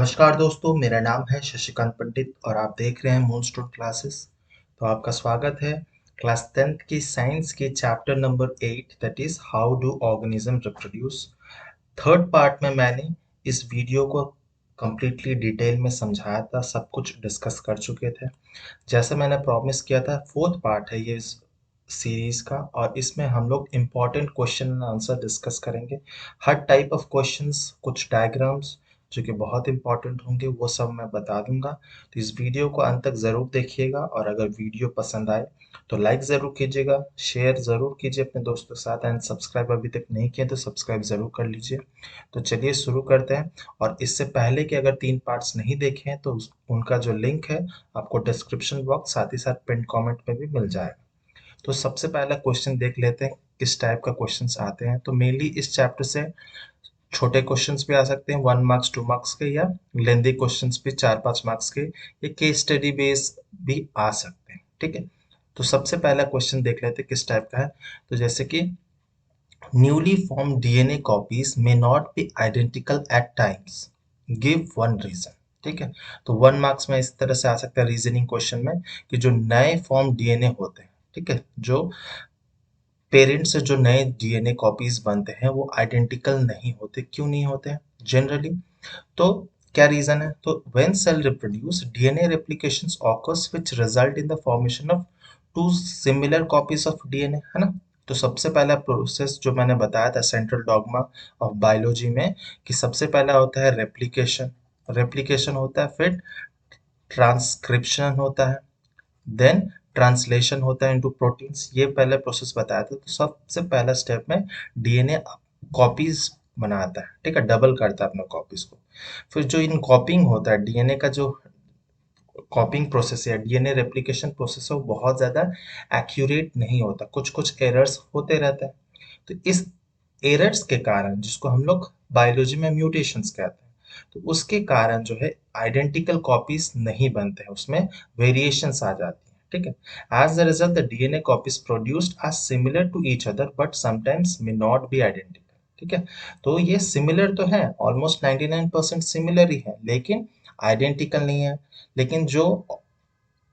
नमस्कार दोस्तों, मेरा नाम है शशिकांत पंडित और आप देख रहे हैं मूनस्टोन क्लासेस। तो आपका स्वागत है क्लास 10th की साइंस के chapter number 8 that is how do organism reproduce. Third part में मैंने इस वीडियो को कंप्लीटली डिटेल में समझाया था, सब कुछ डिस्कस कर चुके थे। जैसे मैंने प्रॉमिस किया था, फोर्थ पार्ट है ये इस सीरीज का और इसमें हम लोग important question and answer discuss करेंगे। हर टाइप ऑफ क्वेश्चंस, कुछ डायग्राम्स जो कि बहुत इंपॉर्टेंट होंगे वो सब मैं बता दूंगा। तो इस वीडियो को अंत तक ज़रूर देखिएगा और अगर वीडियो पसंद आए तो लाइक ज़रूर कीजिएगा, शेयर ज़रूर कीजिए अपने दोस्तों के साथ एंड सब्सक्राइब अभी तक नहीं किए तो सब्सक्राइब ज़रूर कर लीजिए। तो चलिए शुरू करते हैं। और इससे पहले कि अगर 3 पार्ट्स नहीं देखे हैं तो उनका जो लिंक है आपको डिस्क्रिप्शन बॉक्स साथ ही साथ पिन कमेंट में भी मिल जाएगा। तो सबसे पहला क्वेश्चन देख लेते हैं किस टाइप का क्वेश्चंस आते हैं। तो मेनली इस चैप्टर से छोटे क्वेश्चंस भी आ सकते हैं 1 मार्क्स 2 मार्क्स के, या लेंदी क्वेश्चंस भी 4-5 मार्क्स के, या केस स्टडी बेस भी आ सकते हैं। ठीक है, तो सबसे पहला क्वेश्चन देख लेते हैं किस टाइप का है। तो जैसे कि newly form DNA copies may not be identical at times, give one reason. ठीक है, तो 1 मार्क्स में इस तरह से आ सकता है रीजनिंग क्वेश्चन में कि जो नए फॉर्म डीएनए होते हैं, ठीक है, जो पेरेंट्स से जो नए डीएनए कॉपीज बनते हैं वो आइडेंटिकल नहीं होते। क्यों नहीं होते हैं जनरली? तो क्या रीजन है? तो when cell reproduce DNA replications occurs which result in the formation of two similar copies of DNA, है ना। तो सबसे पहला प्रोसेस जो मैंने बताया था सेंट्रल डॉगमा ऑफ बायोलॉजी में कि सबसे पहला होता है रेप्लिकेशन। रेप्लिकेशन होता है, फिर ट्रांसक्रिप्शन होता है, देन ट्रांसलेशन होता है इनटू प्रोटीन्स। ये पहले प्रोसेस बताया था। तो सबसे पहला स्टेप में डीएनए कॉपीज बनाता है, ठीक है, डबल करता है अपना कॉपीज को। फिर जो इन कॉपिंग होता है डीएनए का, जो कॉपिंग प्रोसेस है, डीएनए रेप्लिकेशन प्रोसेस है, वो बहुत ज़्यादा एक्यूरेट नहीं होता, कुछ कुछ एरर्स होते रहते हैं। तो इस एरर्स के कारण, जिसको हम लोग बायोलॉजी में म्यूटेशंस कहते हैं, तो उसके कारण जो है आइडेंटिकल कॉपीज नहीं बनते हैं, उसमें वेरिएशंस आ जाती हैं। ठीक है, as the result the DNA copies produced are similar to each other but sometimes may not be identical. ठीक है, तो ये सिमिलर तो है, ऑलमोस्ट 99% सिमिलर ही है, लेकिन आइडेंटिकल नहीं है। लेकिन जो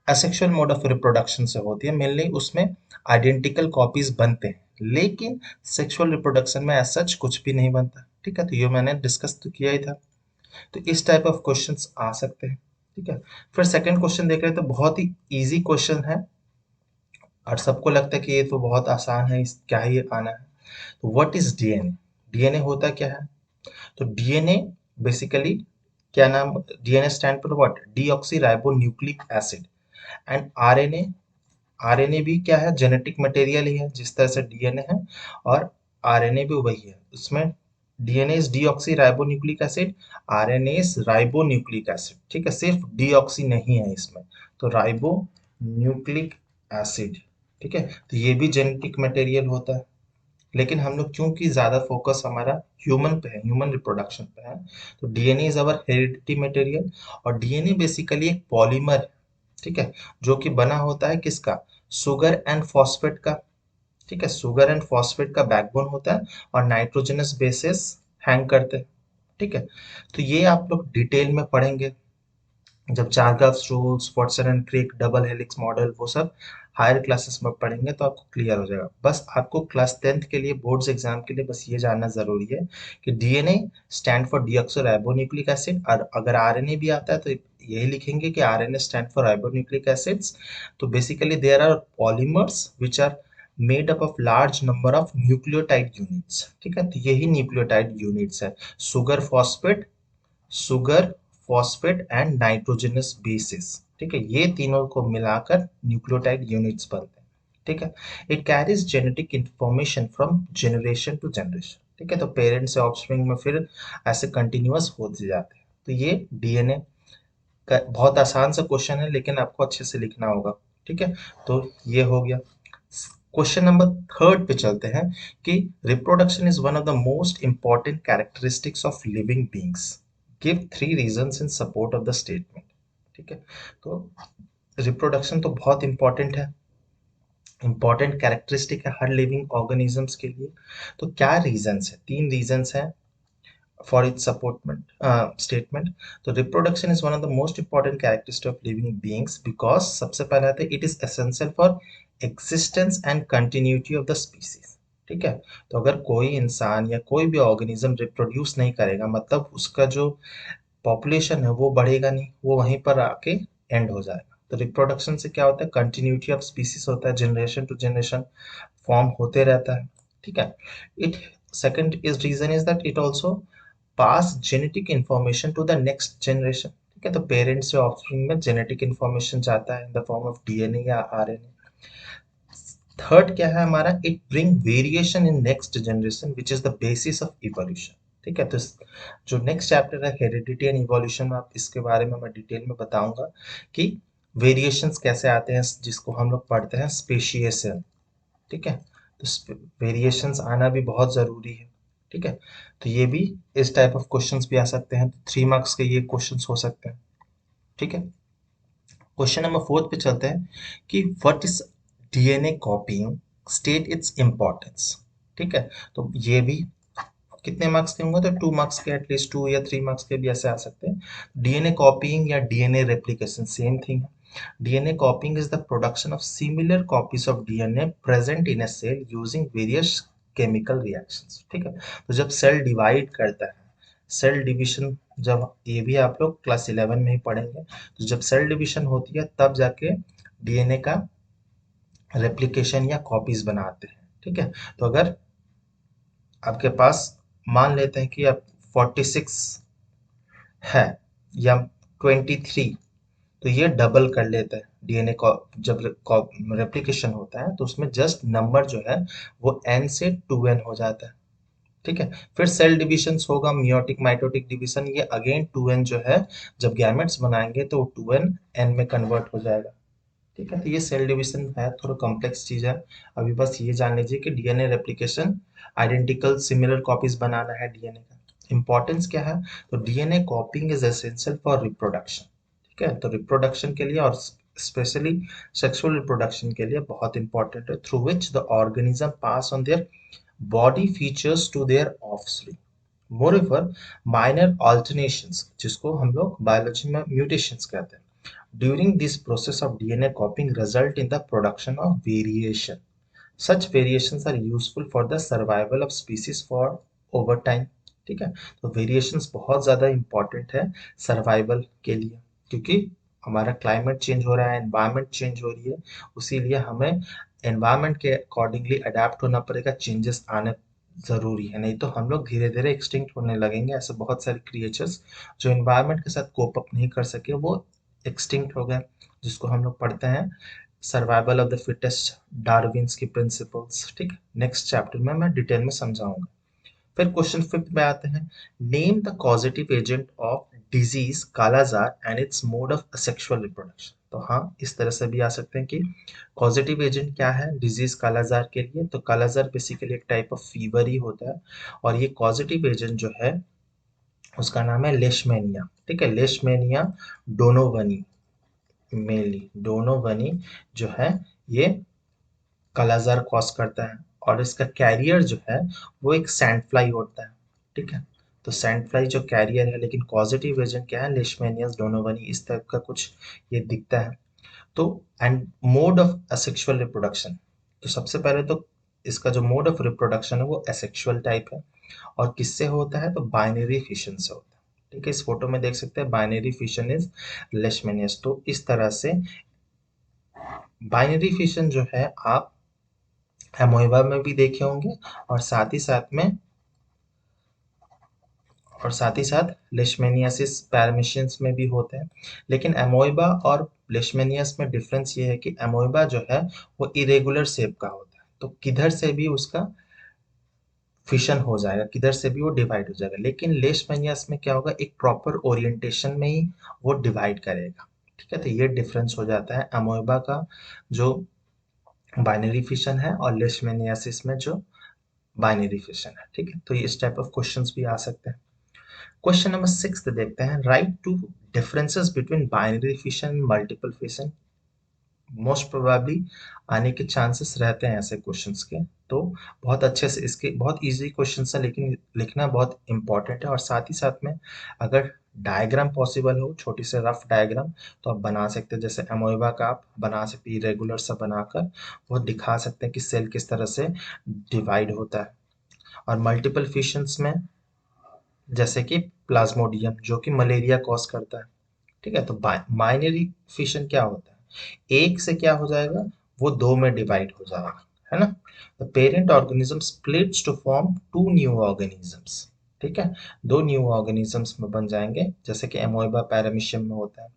असेक्सुअल मोड ऑफ रिप्रोडक्शन से होती है मेनली, उसमें आइडेंटिकल कॉपीज बनते हैं, लेकिन सेक्सुअल रिप्रोडक्शन में ऐसा सच कुछ भी नहीं बनता। ठीक है, तो ये मैंने डिस्कस तो किया ही था। तो इस टाइप ऑफ क्वेश्चंस आ सकते हैं। ठीक है, फिर सेकंड क्वेश्चन देख रहे हैं तो बहुत ही इजी क्वेश्चन है और सबको लगता है कि ये तो बहुत आसान है, इस क्या ही ये आना है। तो व्हाट इज डीएनए? डीएनए होता क्या है? तो डीएनए बेसिकली क्या नाम, DNA stand for what? Deoxy ribo nucleic acid. And RNA, RNA भी क्या है? जेनेटिक मटेरियल ही है, जिस तरह से डीएनए है और आरएनए भी वही है। उसमें DNA is deoxy ribo nucleic acid, RNA is ribo nucleic acid. ठीक है, सिर्फ डीऑक्सी नहीं है इसमें, तो राइबो न्यूक्लिक एसिड। ठीक है, तो ये भी जेनेटिक मटेरियल होता है। लेकिन हम लोग क्योंकि ज्यादा फोकस हमारा ह्यूमन पे है, ह्यूमन रिप्रोडक्शन पे है, तो DNA is our heredity material. और डीएनए बेसिकली एक पॉलीमर है, ठीक है, जो कि बना होता है किसका? सुगर एंड फॉस्फेट का। ठीक है, सुगर एंड फॉस्फेट का बैकबोन होता है और नाइट्रोजनस बेसिस हैंग करते हैं। ठीक है, तो ये आप लोग डिटेल में पढ़ेंगे जब Chargaff's rules, Watson and Crick, double helix model, वो सब हायर क्लासेस में पढ़ेंगे तो आपको क्लियर हो जाएगा। बस आपको क्लास 10th के लिए बोर्ड्स एग्जाम के लिए बस ये जानना जरूरी है कि डीएनए स्टैंड फॉर डीऑक्सोराइबोन्यूक्लिक एसिड, और अगर आरएनए भी आता है तो यही लिखेंगे कि RNA stand for ribonucleic acids. तो basically there are polymers which are made up of large number of nucleotide units. ठीक है, तो यही न्यूक्लियोटाइड यूनिट्स है, sugar phosphate, sugar phosphate and nitrogenous bases. ठीक है, ये तीनों को मिलाकर न्यूक्लियोटाइड यूनिट्स बनते हैं। ठीक है, it carries genetic information from generation to generation. ठीक है, तो पेरेंट्स से ऑफस्प्रिंग में फिर ऐसे कंटिन्यूअस होते जाते हैं। तो ये डीएनए का बहुत आसान सा क्वेश्चन है, लेकिन आपको अच्छे से लिखना होगा। ठीक है, तो ये हो गया। क्वेश्चन नंबर थर्ड पे चलते हैं कि reproduction is one of the most important characteristics of living beings, give 3 reasons in support of the statement. ठीक है, तो रिप्रोडक्शन तो बहुत इंपॉर्टेंट है, इंपॉर्टेंट कैरेक्टरिस्टिक है हर लिविंग ऑर्गेनिजम्स के लिए। तो क्या रीजंस है? 3 रीजंस है for its statement. तो reproduction is one of the most important characteristics of living beings because सबसे पहले आता है it is essential for existence and continuity of the species. ठीक है, तो अगर कोई इंसान या कोई भी ऑर्गेनिज्म रिप्रोड्यूस नहीं करेगा मतलब उसका जो पॉपुलेशन है वो बढ़ेगा नहीं, वो वहीं पर आके एंड हो जाएगा। तो रिप्रोडक्शन से क्या होता है, कंटिन्यूटी ऑफ स्पीसीज होता है, जनरेशन टू जनरेशन फॉर्म होते रहता है। ठीक है, it second is reason is that it also pass genetic information to the next generation. ठीक है, तो पेरेंट्स से ऑफस्प्रिंग में जेनेटिक इंफॉर्मेशन जाता है in the form of DNA या आरएनए। थर्ड क्या है हमारा, it bring variation in next generation which is the basis of evolution. ठीक है, तो जो नेक्स्ट चैप्टर है हेरिडिटी एंड इवोल्यूशन में, आप इसके बारे में मैं डिटेल में बताऊंगा कि वेरिएशंस कैसे आते हैं, जिसको हम लोग पढ़ते हैं स्पेशिएशन। ठीक है, तो वेरिएशंस आना भी बहुत जरूरी है। ठीक है, तो ये भी इस टाइप ऑफ क्वेश्चंस भी आ सकते हैं, तो 3 मार्क्स के ये क्वेश्चंस हो सकते हैं। ठीक है, क्वेश्चन नंबर 4 पे चलते हैं कि what is DNA copying, state its importance. ठीक है, तो ये भी कितने मार्क्स के होंगे, तो 2 मार्क्स के, एटलीस्ट 2 या 3 मार्क्स के भी ऐसे आ सकते हैं। डीएनए कॉपीइंग या डीएनए रेप्लिकेशन सेम थिंग है। DNA copying is the production of similar copies of DNA present in a cell using various chemical reactions. ठीक है, तो जब सेल डिवाइड करता है, सेल डिवीजन, जब ये भी आप लोग क्लास 11 में ही पढ़ेंगे, तो जब सेल डिवीजन होती है तब जाके डीएनए का रेप्लिकेशन या कॉपीज बनाते हैं। ठीक है, तो अगर आपके पास मान लेते हैं कि अब 46 है या 23, तो ये डबल कर लेता है डीएनए को। जब रेप्लिकेशन होता है तो उसमें जस्ट नंबर जो है वो n से 2n हो जाता है। ठीक है, फिर सेल डिविजन होगा, मियोटिक माइटोटिक डिवीजन, ये अगेन 2n जो है जब गैमेट्स बनाएंगे तो 2n n में कन्वर्ट हो जाएगा। ठीक है, तो ये सेल डिवीजन है, थोड़ा कॉम्प्लेक्स चीज है। अभी बस ये जान लीजिए कि DNA replication identical similar copies बनाना है डीएनए का। इंपॉर्टेंस क्या है, तो DNA copying is essential for reproduction. ठीक है, तो रिप्रोडक्शन के लिए और स्पेशली सेक्सुअल रिप्रोडक्शन के लिए बहुत इंपॉर्टेंट है, through which the organism pass on their body features to their offspring. Moreover minor alternations, जिसको हम लोग बायोलॉजी में म्यूटेशंस कहते हैं, during this process of DNA copying result in the production of variation. Such variations are useful for the survival of species for over time. ठीक है, तो variations बहुत ज़्यादा इंपॉर्टेंट है सर्वाइवल के लिए, क्योंकि हमारा क्लाइमेट चेंज हो रहा है, एनवायरनमेंट चेंज हो रही है, उसीलिए हमें एनवायरनमेंट के अकॉर्डिंगली अडेप्ट होना पड़ेगा, चेंजेस आने ज़रूरी है, नहीं तो हम लोग धीरे धीरे एक्सटिंक्ट होने लगेंगे। ऐसे बहुत सारे क्रिएचर्स जो एनवायरनमेंट के साथ कोप अप नहीं कर सके वो एक्सटिंक्ट हो गए, जिसको हम लोग पढ़ते हैं survival of the fittest, Darwin's की प्रिंसिपल्स। ठीक है, नेक्स्ट चैप्टर में मैं डिटेल में समझाऊंगा। फिर क्वेश्चन 5 में आते हैं, name the causative agent of disease kala-azar and its mode of sexual reproduction. तो हाँ, इस तरह से भी आ सकते हैं कि कॉजेटिव एजेंट क्या है डिजीज कालाजार के लिए, तो कालाजार बेसिकली एक टाइप ऑफ फीवर ही होता है, और ये कॉजेटिव एजेंट जो है उसका नाम है लेशमेनिया। ठीक है, लेशमेनिया डोनोवनी, मेनली डोनोवनी जो है ये कालाजार कॉज करता है, और इसका कैरियर जो है वो एक सैंड फ्लाई होता है। ठीक है, तो सैंड फ्लाई जो कैरियर है, लेकिन कॉजेटिव एजेंट क्या है, लेशमेनियस डोनोवनी, इस टाइप का कुछ ये दिखता है। तो and mode of asexual reproduction, तो सबसे पहले तो इसका जो मोड ऑफ रिप्रोडक्शन है वो एसेक्सुअल टाइप है, और किससे होता है, तो बाइनरी फिशन से होता है। ठीक है, इस फोटो में देख सकते हैं बाइनरी फिशन इज लेशमेनियस। तो इस तरह से बाइनरी फिशन जो है आप एमोइबा में भी देखे होंगे, और साथ ही साथ लेशमेनियासिस पैरामीशियंस में भी होते हैं। लेकिन एमोइबा और लेशमेनियस में डिफरेंस ये है कि एमोइबा जो है वो इरेगुलर शेप का होता है, तो किधर से भी उसका फिशन हो जाएगा, किधर से भी वो डिवाइड हो जाएगा। लेकिन लेशमेनियस में क्या होगा, एक प्रॉपर ओरिएंटेशन में ही वो डिवाइड करेगा। ठीक है, तो ये डिफरेंस हो जाता है एमोइबा का जो बाइनरी फिशन है, और लेशमेनियासिस में जो बाइनरी फिशन है। ठीक है, तो ये इस टाइप ऑफ क्वेश्चंस भी आ सकते हैं। क्वेश्चन नंबर 6 देखते हैं, write two differences between binary fission and multiple fission. Most probably आने के चांसेस रहते हैं ऐसे क्वेश्चंस के, तो बहुत अच्छे से इसके बहुत इजी क्वेश्चन है, लेकिन लिखना बहुत इंपॉर्टेंट है। और साथ ही साथ में अगर डायग्राम पॉसिबल हो, छोटी से रफ डायग्राम, तो आप बना सकते हैं। जैसे अमोइबा का आप बना सकते हैं रेगुलर सा बनाकर, वो दिखा सकते हैं कि सेल किस तरह से डिवाइड होता है। और मल्टीपल फिशंस में जैसे कि प्लाज्मोडियम जो कि मलेरिया कॉज करता है, ठीक है। तो बाइनरी फिशन क्या होता है, एक से क्या हो जाएगा, वो दो में डिवाइड हो जाएगा, है ना। The parent organism splits to form two new organisms, ठीक है, दो न्यू ऑर्गेनिजम्स में बन जाएंगे, जैसे कि एमोइबा पैरामीशियम में होता है,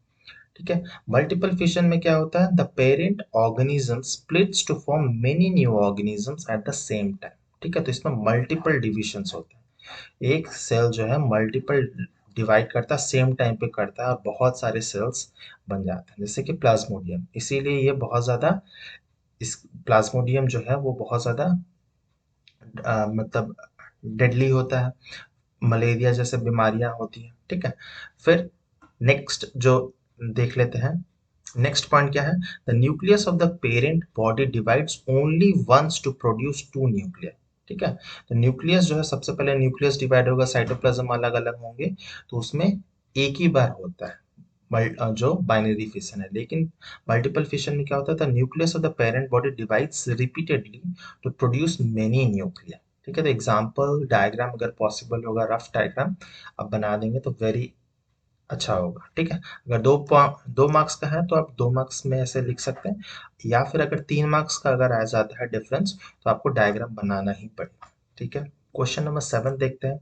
ठीक है। मल्टीपल फिशन में क्या होता है, the parent organism splits to form many new organisms at the same time, ठीक है। तो इसमें मल्टीपल डिविजन्स होते हैं, एक सेल जो है मल्टीपल डिवाइड करता है, सेम टाइम पे करता है और बहुत सारे सेल्स बन जाते हैं, जैसे कि प्लाज्मोडियम। इसीलिए ये बहुत ज़्यादा, इस प्लाज्मोडियम जो है वो बहुत ज़्यादा मतलब डेडली होता है, मलेरिया जैसे बीमारियां होती हैं, ठीक है। फिर नेक्स्ट जो देख लेते हैं, नेक्स्ट पॉइंट क्या है, the nucleus of the parent body divides only once to produce two nuclear, ठीक है। तो न्यूक्लियस जो है, सबसे पहले न्यूक्लियस डिवाइड होगा, साइटोप्लाज्म अलग अलग होंगे, तो उसमें एक ही बार होता है जो बाइनरी फिशन है। लेकिन मल्टीपल फिशन में क्या होता है, the nucleus of the parent body divides repeatedly to produce many nuclear, ठीक है। तो एग्जाम्पल डायग्राम अगर पॉसिबल होगा, रफ डायग्राम आप बना देंगे तो वेरी अच्छा होगा, ठीक है। अगर 2 मार्क्स का है तो आप 2 मार्क्स में ऐसे लिख सकते हैं, या फिर अगर 3 मार्क्स का अगर आ जाता है डिफरेंस, तो आपको डायग्राम बनाना ही पड़ेगा, ठीक है। क्वेश्चन नंबर 7 देखते हैं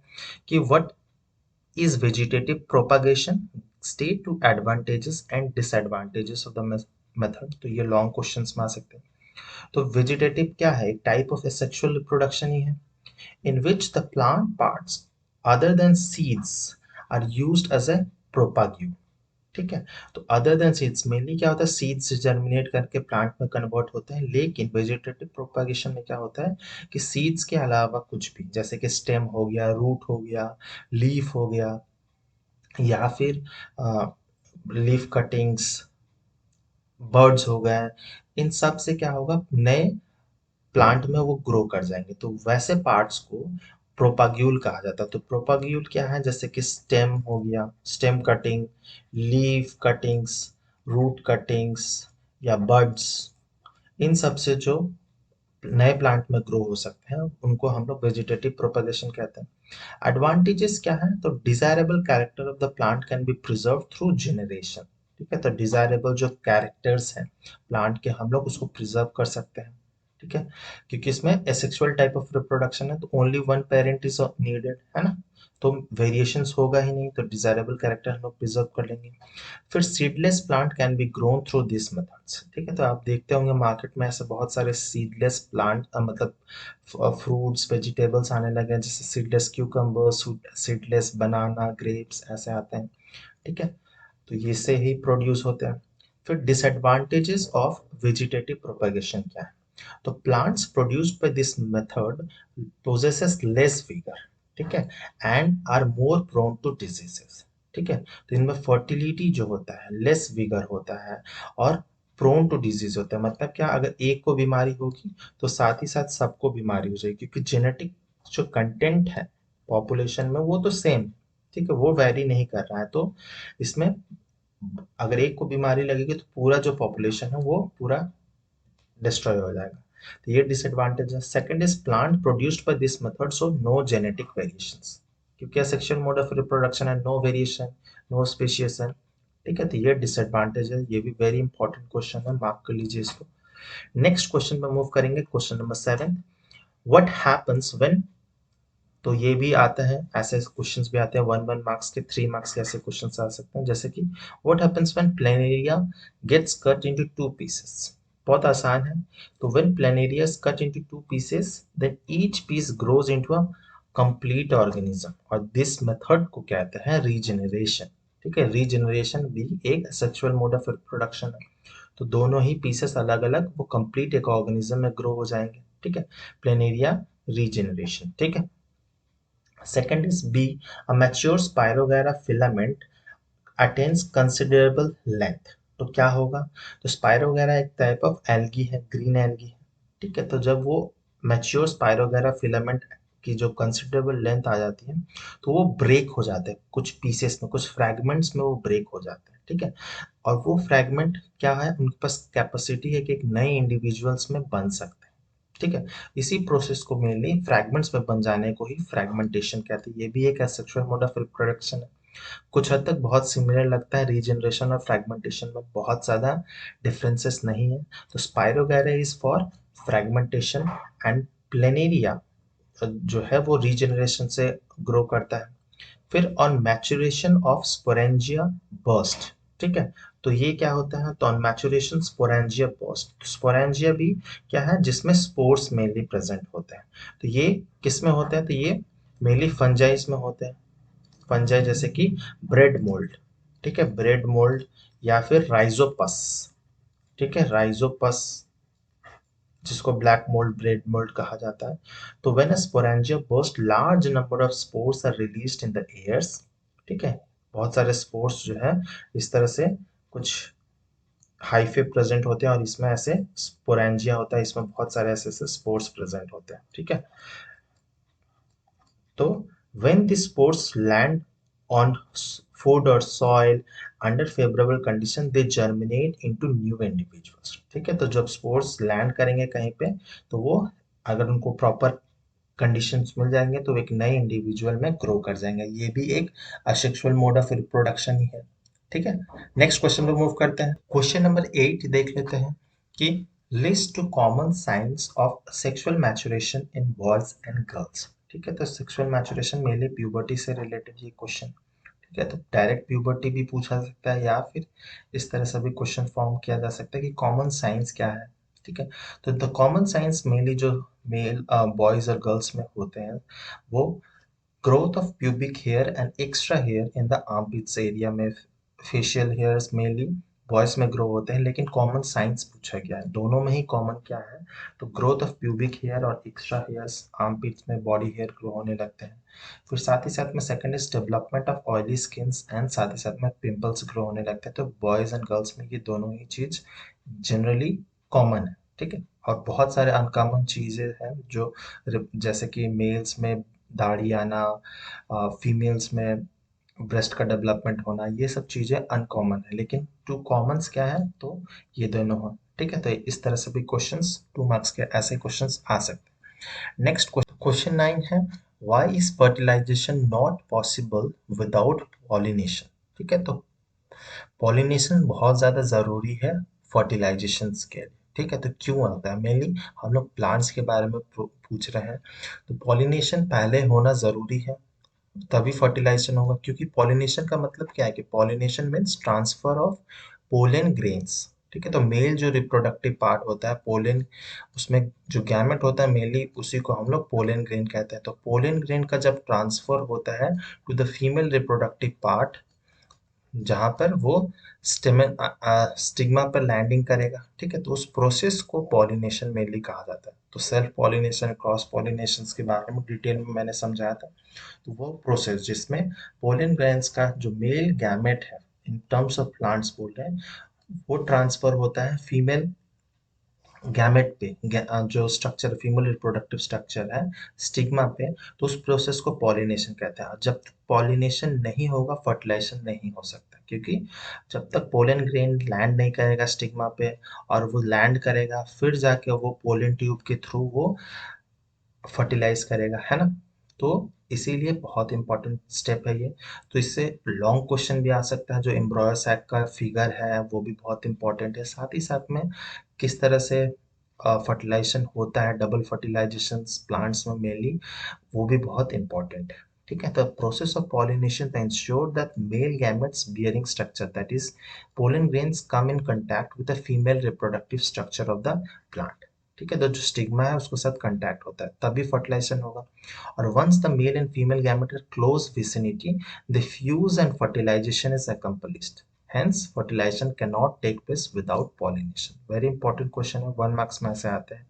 कि what is vegetative propagation, state two advantages and disadvantages of the method. तो ये लॉन्ग क्वेश्चंस में आ सकते हैं। तो वेजिटेटिव क्या है, एक टाइप ऑफ सेक्सुअल रिप्रोडक्शन ही है, in which the plant parts other than seeds are used as a propagule, ठीक है। तो अदर देन सीड्स मेनली क्या होता है, सीड्स जर्मिनेट करके प्लांट में कन्वर्ट होते हैं, लेकिन वेजिटेटिव प्रोपागेशन में क्या होता है कि सीड्स के अलावा कुछ भी, जैसे कि स्टेम हो गया, रूट हो गया, लीफ हो गया, या फिर लीफ कटिंग्स, बर्ड्स हो गए, इन सब से क्या होगा, नए प्लांट में वो ग्रो कर जाएंगे। तो वैसे पार्ट्स को प्रोपाग्यूल कहा जाता है। तो प्रोपाग्यूल क्या है, जैसे कि स्टेम हो गया, stem cutting, leaf cuttings, root cuttings या बड्स, इन सब से जो नए प्लांट में ग्रो हो सकते हैं उनको हम लोग वेजिटेटिव प्रोपगेशन कहते हैं। एडवांटेजेस क्या है, तो desirable character of the plant can be preserve through generation, ठीक है। तो डिजायरेबल जो कैरेक्टर्स हैं प्लांट के, हम लोग उसको प्रिजर्व कर सकते हैं, ठीक है। क्योंकि इसमें एसेक्सुअल टाइप ऑफ रिप्रोडक्शन है, तो only one parent is needed, है ना। तो वेरिएशंस होगा ही नहीं, तो डिजायरेबल कैरेक्टर हम लोग प्रिजर्व कर लेंगे। फिर seedless plant can be grown through this methods, ठीक है। तो आप देखते होंगे मार्केट में ऐसे बहुत सारे सीडलेस प्लांट मतलब फ्रूट्स वेजिटेबल्स आने लगे हैं, जैसे सीडलेस क्यूकम्बर, सीडलेस बनाना, ग्रेप्स ऐसे आते हैं, ठीक है। तो ये से ही प्रोड्यूस होते हैं। फिर डिसएडवांटेजेस ऑफ वेजिटेटिव प्रोपेगेशन क्या है, तो plants produced by this method possesses less vigour, ठीक है, and are more prone to diseases, ठीक है। तो इनमें फर्टिलिटी जो होता है लेस विगर होता है, और प्रोन टू डिजीज होता है। मतलब क्या, अगर एक को बीमारी होगी तो साथ ही साथ सबको बीमारी हो जाएगी, क्योंकि जेनेटिक जो कंटेंट है पॉपुलेशन में वो तो सेम, ठीक है, वो वेरी नहीं कर रहा है। तो इसमें अगर एक को बीमारी लगेगी तो पूरा जो पॉपुलेशन है वो पूरा डिस्ट्रॉय हो जाएगा। तो ये डिसएडवांटेज है। Second is plant produced by this method so no genetic variations, क्योंकि सेक्सुअल मोड ऑफ रिप्रोडक्शन है, नो वेरिएशन, नो स्पेशिएशन, ठीक है। तो ये डिसएडवांटेज है, ये भी वेरी इंपॉर्टेंट क्वेश्चन है, मार्क कर लीजिए इसको। नेक्स्ट क्वेश्चन पे मूव करेंगे, question number 7, what happens when. तो ये भी आता है, ऐसे क्वेश्चंस भी आते हैं, 1 1 मार्क्स के, 3 मार्क्स के ऐसे क्वेश्चंस आ सकते हैं, जैसे कि what happens when planaria gets cut into 2 pieces. बहुत आसान है। तो when planaria is cut into 2 pieces, then each piece grows into a complete organism, और दिस मेथड को कहते हैं रीजनरेशन, ठीक है। रीजनरेशन भी एक सेक्सुअल मोड ऑफ रिप्रोडक्शन है। तो दोनों ही पीसेस अलग अलग वो कंप्लीट एक ऑर्गेनिज्म में ग्रो हो जाएंगे, ठीक है। प्लेनेरिया रीजनरेशन, ठीक है। Second is B. A mature Spirogyra filament attains considerable length. तो क्या होगा, तो स्पायरोगैरा एक टाइप ऑफ एल्गी है, ग्रीन एल्गी है, ठीक है। तो जब वो मैच्योर स्पाइरोगैरा फिलामेंट की जो कंसिडरेबल लेंथ आ जाती है तो वो ब्रेक हो जाते हैं कुछ पीसेस में, कुछ फ्रैगमेंट्स में वो ब्रेक हो जाते हैं, ठीक है। और वो फ्रैगमेंट क्या है, उनके पास कैपेसिटी है कि एक नए इंडिविजुअल्स में बन सकते हैं, ठीक है। इसी प्रोसेस को मेनली फ्रैगमेंट्स में बन जाने को ही फ्रैगमेंटेशन कहते हैं। ये भी एक एसेक्सुअल मोड ऑफ रिप्रोडक्शन है। कुछ हद तक बहुत सिमिलर लगता है, रीजनरेशन और फ्रैगमेंटेशन में बहुत ज़्यादा डिफरेंसेस नहीं है। तो spirogyra is for fragmentation and planaria जो है वो रीजनरेशन से ग्रो करता है। फिर on maturation of sporangia burst, ठीक है। तो ये क्या होता है, तो on maturation sporangia burst, sporangia भी क्या है जिसमें स्पोर्स मेनली प्रेजेंट होते हैं। तो ये किस में होते हैं, तो ये मेनली फंजाइज में होते हैं। फंजाई जैसे कि ब्रेड मोल्ड, ठीक है, ब्रेड मोल्ड, या फिर राइजोपस, ठीक है, राइजोपस जिसको ब्लैक मोल्ड, ब्रेड मोल्ड कहा जाता है। तो when a sporangia burst large number of spores are released in the airs, ठीक है, बहुत सारे स्पोर्स जो है इस तरह से कुछ हाइफे प्रेजेंट होते हैं और इसमें ऐसे स्पोरेंजिया होता है, इसमें बहुत सारे ऐसे ऐसे स्पोर्स प्रेजेंट होते हैं, ठीक है। तो when the spores land on food or soil under favorable condition they germinate into new individuals, ठीक है। तो जब स्पोर्स लैंड करेंगे कहीं पे तो वो अगर उनको प्रॉपर कंडीशंस मिल जाएंगे तो एक नए इंडिविजुअल में ग्रो कर जाएंगे। ये भी एक असेक्सुअल मोड ऑफ रिप्रोडक्शन ही है, ठीक है। नेक्स्ट क्वेश्चन पे मूव करते हैं। क्वेश्चन नंबर 8 देख लेते हैं कि list two common signs of sexual maturation in boys and girls, ठीक है। तो सेक्सुअल मैचुरेशन मेनली प्यूबर्टी से रिलेटेड ये क्वेश्चन, ठीक है। तो डायरेक्ट प्यूबर्टी भी पूछा जा सकता है या फिर इस तरह से भी क्वेश्चन फॉर्म किया जा सकता है कि कॉमन साइंस क्या है, ठीक है। तो द कॉमन साइंस मेनली जो मेल बॉयज और गर्ल्स में होते हैं वो growth of pubic hair and extra hair in the armpits area में, फेशियल हेयर्स मेनली बॉयज में ग्रो होते हैं, लेकिन कॉमन साइंस पूछा गया है, दोनों में ही कॉमन क्या है, तो ग्रोथ ऑफ प्यूबिक हेयर और एक्स्ट्रा हेयर्स आर्मपिट्स में बॉडी हेयर ग्रो होने लगते हैं। फिर साथ ही साथ में second is development of oily skins and साथ ही साथ में पिंपल्स ग्रो होने लगते हैं। तो बॉयज एंड गर्ल्स में ये दोनों ही चीज जनरली कॉमन है, ठीक है। और बहुत सारे अनकॉमन चीजें हैं जो जैसे कि मेल्स में दाढ़ी आना, फीमेल्स में ब्रेस्ट का डेवलपमेंट होना, ये सब चीज़ें अनकॉमन है, लेकिन टू कॉमन्स क्या है, तो ये दोनों हो, ठीक है। तो इस तरह से भी क्वेश्चंस 2 मार्क्स के ऐसे क्वेश्चंस आ सकते हैं। नेक्स्ट क्वेश्चन 9 है, why is fertilization not possible without pollination, ठीक है। तो पॉलिनेशन बहुत ज़्यादा ज़रूरी है फर्टिलाइजेशन के लिए, ठीक है। तो क्यों आता है, मेनली हम लोग प्लांट्स के बारे में पूछ रहे हैं। तो पॉलिनेशन पहले होना ज़रूरी है तभी फर्टिलाइजेशन होगा, क्योंकि पॉलिनेशन का मतलब क्या है कि pollination means transfer of pollen grains, ठीक है। तो मेल जो रिप्रोडक्टिव पार्ट होता है पोलन, उसमें जो गैमेट होता है मेनली उसी को हम लोग पोलन ग्रेन कहते हैं। तो पोलन ग्रेन का जब ट्रांसफर होता है to the female reproductive part, जहाँ पर वो स्टेमन स्टिग्मा पर लैंडिंग करेगा, ठीक है, तो उस प्रोसेस को पॉलिनेशन मेनली कहा जाता है। तो सेल्फ पॉलिनेशन, क्रॉस पॉलिनेशन के बारे में डिटेल में मैंने समझाया था। तो वो प्रोसेस जिसमें पोलन ग्रैंस का जो मेल गैमेट है, इन टर्म्स ऑफ प्लांट्स बोल रहे हैं, वो ट्रांसफर होता है फीमेल गैमेट पे, जो स्ट्रक्चर फीमेल रिप्रोडक्टिव स्ट्रक्चर है स्टिग्मा पे, तो उस प्रोसेस को पॉलिनेशन कहते हैं। जब तक पॉलिनेशन नहीं होगा फर्टिलाइजेशन नहीं हो सकता, क्योंकि जब तक पोलन ग्रेन लैंड नहीं करेगा स्टिग्मा पे और वो लैंड करेगा फिर जाके वो पोलन ट्यूब के थ्रू वो फर्टिलाइज करेगा, है ना। तो इसीलिए बहुत इंपॉर्टेंट स्टेप है ये। तो इससे लॉन्ग क्वेश्चन भी आ सकता है, जो एम्ब्रॉय सैक का फिगर है वो भी बहुत इंपॉर्टेंट है, साथ ही साथ में किस तरह से फर्टिलाइजेशन होता है, डबल फर्टिलाइजेशन प्लांट्स में मेनली, वो भी बहुत इंपॉर्टेंट है, ठीक है। The process of pollination ensure that male gametes bearing structure, that is pollen grains come in contact with the female reproductive structure of the plant, ठीक है। तो जो स्टिग्मा है उसके साथ कंटैक्ट होता है तभी फर्टिलाइजेशन होगा। और once the male and female gamete are close vicinity the fuse and fertilization is accomplished, hence fertilization cannot take place without pollination। Very important question है, 1 मार्क्स में से आते हैं।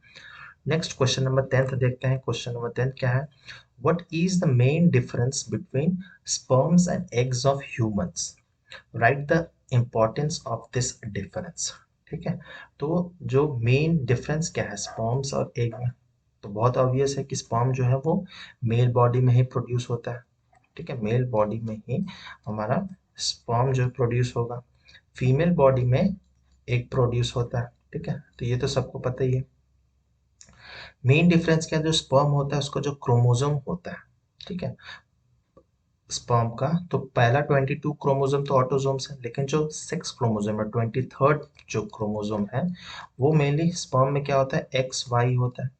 नेक्स्ट क्वेश्चन नंबर 10 देखते हैं। क्वेश्चन नंबर 10 क्या है, what is the main difference between sperms and eggs of humans, write the importance of this difference, ठीक है। तो जो मेन डिफरेंस क्या है स्पर्म्स और एग में, तो बहुत ऑब्वियस है कि स्पर्म जो है वो मेल बॉडी में ही प्रोड्यूस होता है। ठीक है, मेल बॉडी में ही हमारा स्पर्म जो प्रोड्यूस होगा। फीमेल बॉडी में एग प्रोड्यूस होता है। ठीक है, तो ये तो सबको पता ही है। मेन डिफरेंस क्या है, जो स्पर्म होता है उसका जो क्रोमोसोम होता है, ठीक है, स्पर्म का, तो पहला 22 क्रोमोसोम तो ऑटोसोम्स है, लेकिन जो सेक्स क्रोमोसोम है 23rd जो क्रोमोसोम है वो मेनली स्पर्म में क्या होता है, एक्स वाई होता है।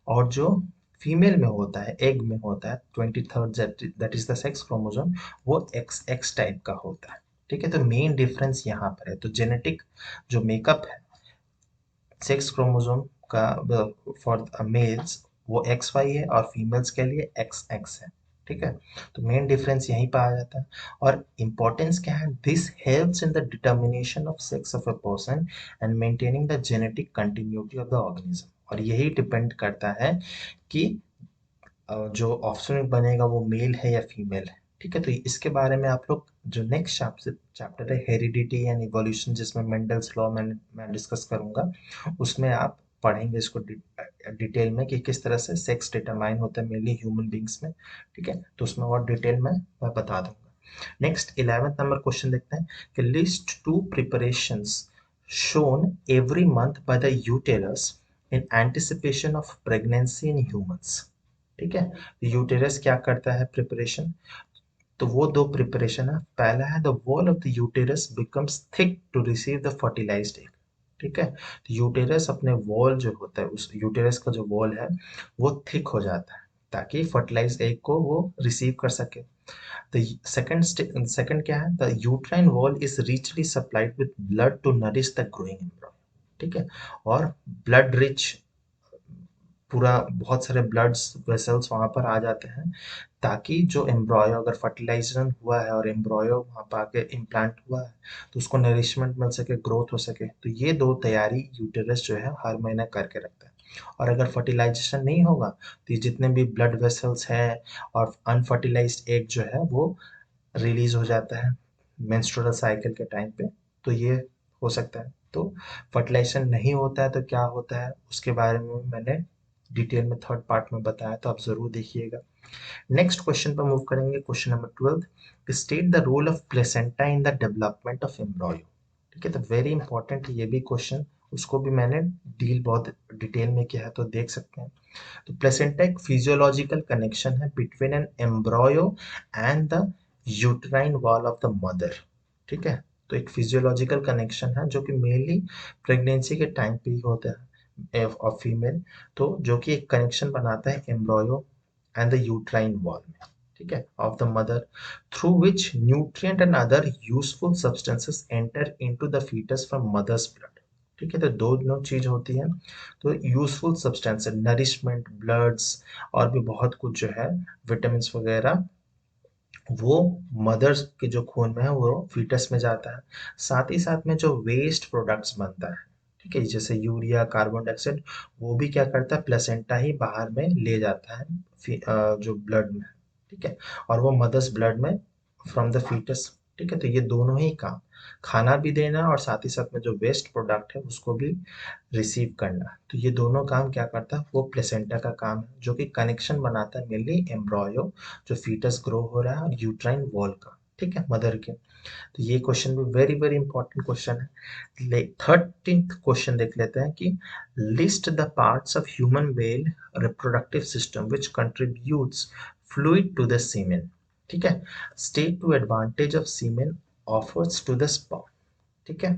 और जो फीमेल में होता है, एग में होता है 23rd, that is the sex chromosome, वो एक्स एक्स टाइप का होता है। ठीक है, तो मेन डिफरेंस यहाँ पर है। तो जेनेटिक जो मेकअप है सेक्स क्रोमोसोम का फॉर मेल्स वो एक्स वाई है और फीमेल्स के लिए एक्स एक्स है। ठीक है, तो मेन डिफरेंस यहीं पर आ जाता है। और इम्पोर्टेंस क्या है, this helps in the determination of sex of a person and maintaining the genetic continuity of the organism. और यही डिपेंड करता है कि जो ऑप्शन बनेगा वो मेल है या फीमेल है। ठीक है, तो इसके बारे में आप लोग जो नेक्स्ट चैप्टर है हेरिडिटी एंड इवोल्यूशन, जिसमें मेंडल्स लॉ मैं डिस्कस करूंगा, उसमें आप पढ़ेंगे इसको डिटेल में कि किस तरह से सेक्स डिटरमाइन होता है मेनली ह्यूमन बींग्स में। ठीक है, तो उसमें और डिटेल में मैं बता दूंगा। नेक्स्ट 11th नंबर क्वेश्चन देखते हैं कि list two preparations shown every month by the uterus in anticipation of pregnancy in humans। ठीक है, यूटेरस क्या करता है प्रिपरेशन, तो वो दो प्रिपरेशन है। पहला है the wall of the uterus becomes thick to receive the fertilized egg. ठीक है, तो यूटेरस अपने वॉल जो होता है, उस यूटेरस का जो वॉल है वो थिक हो जाता है ताकि फर्टिलाइज्ड एग को वो रिसीव कर सके। द सेकंड क्या है, the uterine wall is richly supplied with blood to nourish the growing embryo. ठीक है, और ब्लड रिच पूरा बहुत सारे ब्लड्स वेसल्स वहाँ पर आ जाते हैं ताकि जो एम्ब्रॉयो अगर फर्टिलाइजेशन हुआ है और एम्ब्रॉयो वहाँ पर आके इम्प्लांट हुआ है तो उसको नरिशमेंट मिल सके, ग्रोथ हो सके। तो ये दो तैयारी यूटेरस जो है हर महीने करके रखता है। और अगर फर्टिलाइजेशन नहीं होगा तो ये जितने भी ब्लड वेसल्स हैं और अनफर्टिलाइज्ड एग जो है वो रिलीज हो जाता है मेंस्ट्रुअल साइकिल के टाइम पे। तो ये हो सकता है। तो फर्टिलाइजेशन नहीं होता है तो क्या होता है उसके बारे में मैंने डिटेल में थर्ड पार्ट में बताया, तो आप जरूर देखिएगा। नेक्स्ट क्वेश्चन पर मूव करेंगे, question number 12, state the role of placenta in the development of embryo. ठीक है, तो वेरी इंपॉर्टेंट ये भी क्वेश्चन, उसको भी मैंने डील बहुत डिटेल में किया है, तो देख सकते हैं। तो प्लेसेंटा एक फिजियोलॉजिकल कनेक्शन है between an embryo and the uterine wall of the mother. ठीक है, तो एक फिजियोलॉजिकल कनेक्शन है जो कि मेनली प्रेगनेंसी के टाइम पे ही होता है ऑफ फीमेल, तो जो कि एक कनेक्शन बनाता है embryo and the uterine wall में। ठीक है, of the mother, through which nutrient and other useful substances enter into the foetus from mother's blood. ठीक है, तो दो चीज होती है। तो यूजफुल सब्सटेंस नरिशमेंट ब्लड्स और भी बहुत कुछ जो है विटामिन वगैरह वो मदर्स के जो खून में है वो फीटस में जाता है। साथ ही साथ में जो वेस्ट प्रोडक्ट्स बनता है, ठीक है, जैसे यूरिया कार्बन डाइऑक्साइड, वो भी क्या करता है प्लेसेंटा ही बाहर में ले जाता है जो ब्लड में। ठीक है, और वो मदर्स ब्लड में फ्रॉम द फीटस। ठीक है, तो ये दोनों ही काम, खाना भी देना और साथ ही साथ में जो वेस्ट प्रोडक्ट है उसको भी रिसीव करना, तो ये दोनों काम क्या करता है वो प्लेसेंटा का काम है, जो कि कनेक्शन बनाता है मेनली एम्ब्रॉयो जो फीटस ग्रो हो रहा है और यूट्राइन वॉल का। ठीक है, मदर के। तो ये क्वेश्चन भी वेरी वेरी इंपॉर्टेंट क्वेश्चन है। 13th क्वेश्चन देख लेते हैं कि list the parts of human male reproductive system which contributes fluid to the semen. ठीक है, state two advantage of semen offers to the sperm. ठीक है,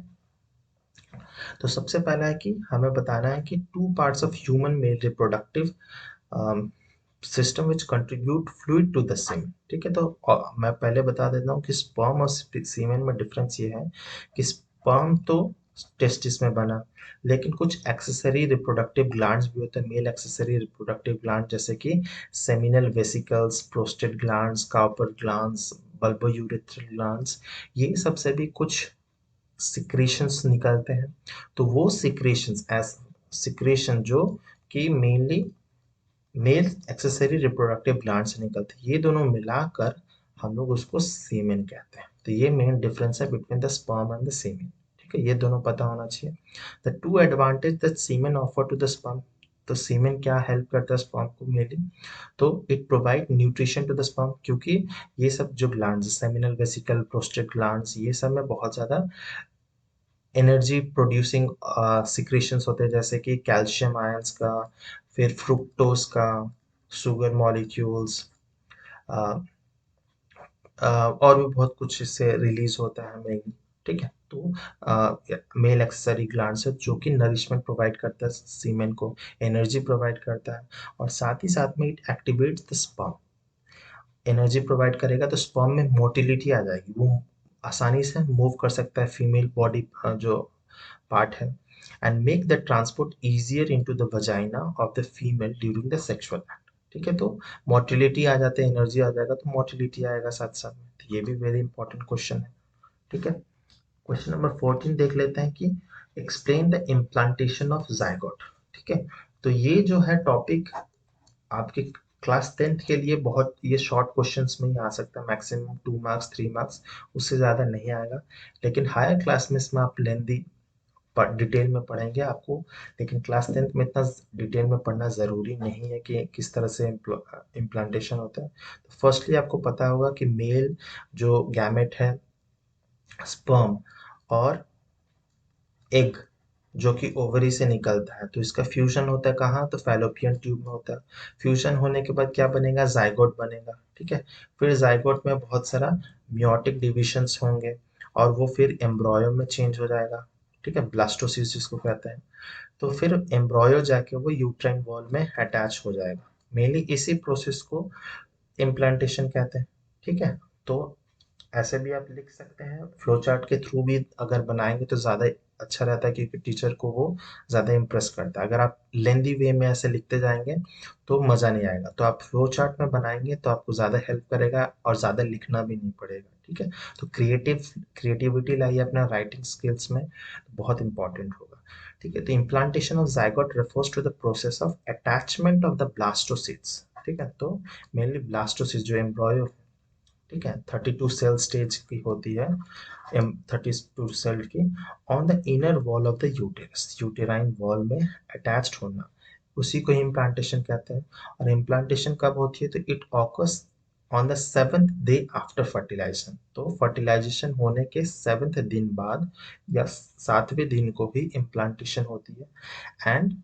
तो सबसे पहला है कि हमें बताना है कि two parts of human male reproductive system which contribute fluid to the semen. ठीक है, तो मैं पहले बता देता हूँ कि स्पर्म और सीमेन में डिफरेंस ये है कि स्पर्म तो टेस्टिस में बना, लेकिन कुछ एक्सेसरी रिप्रोडक्टिव ग्लैंड्स भी होते हैं, मेल एक्सेसरी रिप्रोडक्टिव ग्लैंड, जैसे कि seminal vesicles, prostate glands, Cowper glands, bulbourethral glands, ये सबसे भी कुछ सिक्रेशंस निकलते हैं। तो वो सिक्रेशंस एज सिक्रेशन जो कि mainly male accessory reproductive gland से निकलते हैं, ये दोनों मिलाकर हम लोग उसको सीमेन कहते हैं। तो ये मेन डिफरेंस है between the sperm and the semen. ठीक है, ये दोनों पता होना चाहिए। The two advantage that semen offer to the sperm, तो सीमेन क्या हेल्प करता है स्पर्म को मेनली, तो it provide nutrition to the sperm, क्योंकि ये सब जो glands seminal vesicle prostate glands ये सब में बहुत ज़्यादा एनर्जी प्रोड्यूसिंग सिक्रेशंस होते हैं, जैसे कि कैल्शियम आयंस का, फिर फ्रुक्टोज का, शुगर मॉलिक्यूल्स, और भी बहुत कुछ इससे रिलीज होता है हमें। ठीक है, तो मेल एक्सेसरी ग्लैंड है जो कि नरिशमेंट प्रोवाइड करता है सीमेन को, एनर्जी प्रोवाइड करता है, और साथ ही साथ में it activates the sperm. Energy provide करेगा तो स्पर्म में मोटिलिटी आ जाएगी, वो आसानी से मूव कर सकता है फीमेल बॉडी जो पार्ट है, and make the transport easier into the vagina of the female during the sexual act. ठीक है, तो मोटिलिटी आ जाते हैं, एनर्जी आ जाएगा तो मोटिलिटी आएगा साथ साथ में, तो ये भी वेरी इंपॉर्टेंट क्वेश्चन है। ठीक है, क्वेश्चन नंबर 14 देख लेते हैं कि explain the implantation of zygote. ठीक है, तो ये जो है टॉपिक आपके क्लास 10th के लिए बहुत ये शॉर्ट क्वेश्चंस में ही आ सकता है, मैक्सिमम 2 मार्क्स 3 मार्क्स, उससे ज़्यादा नहीं आएगा। लेकिन हायर क्लास में इसमें आप लेंदी डिटेल में पढ़ेंगे आपको, लेकिन क्लास 10th में इतना डिटेल में पढ़ना ज़रूरी नहीं है कि किस तरह से इम्प्लांटेशन होता है। तो फर्स्टली आपको पता होगा कि मेल जो गैमेट है, स्पर्म और एग जो कि ओवरी से निकलता है, तो इसका फ्यूजन होता है कहाँ, तो फैलोपियन ट्यूब में होता है। फ्यूजन होने के बाद क्या बनेगा, जाइगोट बनेगा। ठीक है, फिर जाइगोट में बहुत सारा मियोटिक डिविजन्स होंगे और वो फिर एम्ब्रॉयो में चेंज हो जाएगा। ठीक है, ब्लास्टोसिस जिसको कहते हैं। तो फिर एम्ब्रॉयो जाके वो यूट्राइन वॉल में अटैच हो जाएगा। मेनली इसी प्रोसेस को इम्प्लांटेशन कहते हैं। ठीक है, तो ऐसे भी आप लिख सकते हैं, फ्लो चार्ट के थ्रू भी अगर बनाएंगे तो ज़्यादा अच्छा रहता है, क्योंकि टीचर को वो ज़्यादा इम्प्रेस करता है। अगर आप लेंदी वे में ऐसे लिखते जाएंगे तो मज़ा नहीं आएगा, तो आप फ्लो चार्ट में बनाएंगे तो आपको ज़्यादा हेल्प करेगा और ज़्यादा लिखना भी नहीं पड़ेगा। ठीक है, तो क्रिएटिविटी लाइए अपना राइटिंग स्किल्स में, तो बहुत इंपॉर्टेंट होगा। ठीक है, तो implantation of zygote refers to the process of attachment of the blastocysts. ठीक है, तो मेनली ब्लास्टोसिस जो एम्ब्रॉयो, ठीक है, 32 सेल स्टेज की होती है, एम 32 सेल की, on the inner wall of the uterus, uterine wall में अटैच्ड होना, उसी को इम्प्लांटेशन कहते हैं। और इम्प्लांटेशन कब होती है, तो it occurs on the 7th day after fertilization, तो फर्टिलाइजेशन होने के 7वें दिन बाद या 7वें दिन को भी इम्प्लांटेशन होती है, and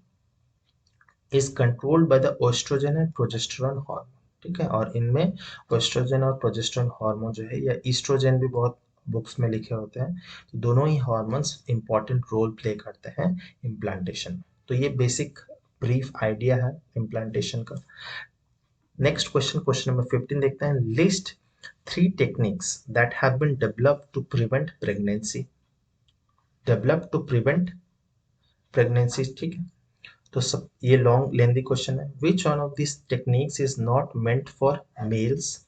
is controlled by the oestrogen and progesterone hormone. ठीक है, और इनमें ओस्ट्रोजन और प्रोजेस्टेरॉन हार्मोन जो है, या ईस्ट्रोजन भी बहुत बुक्स में लिखे होते हैं, तो दोनों ही हार्मोन्स इंपॉर्टेंट रोल प्ले करते हैं इम्प्लांटेशन में। तो ये बेसिक ब्रीफ आइडिया है इम्प्लांटेशन का। नेक्स्ट क्वेश्चन, क्वेश्चन नंबर 15 देखते हैं, list 3 techniques that have been developed to prevent pregnancy. Develop to prevent pregnancy. ठीक है, तो सब ये लॉन्ग लेंदी क्वेश्चन है। Which one of this techniques is not meant for males,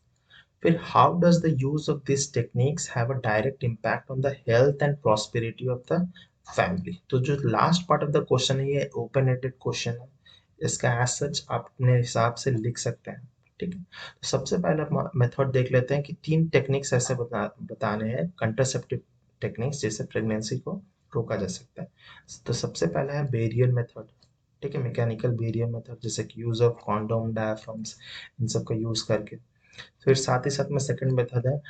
फिर how does the use of this techniques have a direct impact on the health and prosperity of the family. तो जो last part of the question है ये open ended question है, इसका as such आप अपने हिसाब से लिख सकते हैं। ठीक है, तो सबसे पहला मेथड देख लेते हैं कि 3 टेक्निक्स ऐसे बताने हैं कंट्रासेप्टिव टेक्निक्स जिससे प्रेगनेंसी को रोका जा सकता है। तो सबसे पहला है बेरियल मेथड। ठीक है, मैकेनिकल बेरियर मेथड, जैसे कि यूज ऑफ कॉन्डोम, डायाफ्राम्स, इन सब का यूज करके। फिर साथ ही साथ में सेकंड मेथड है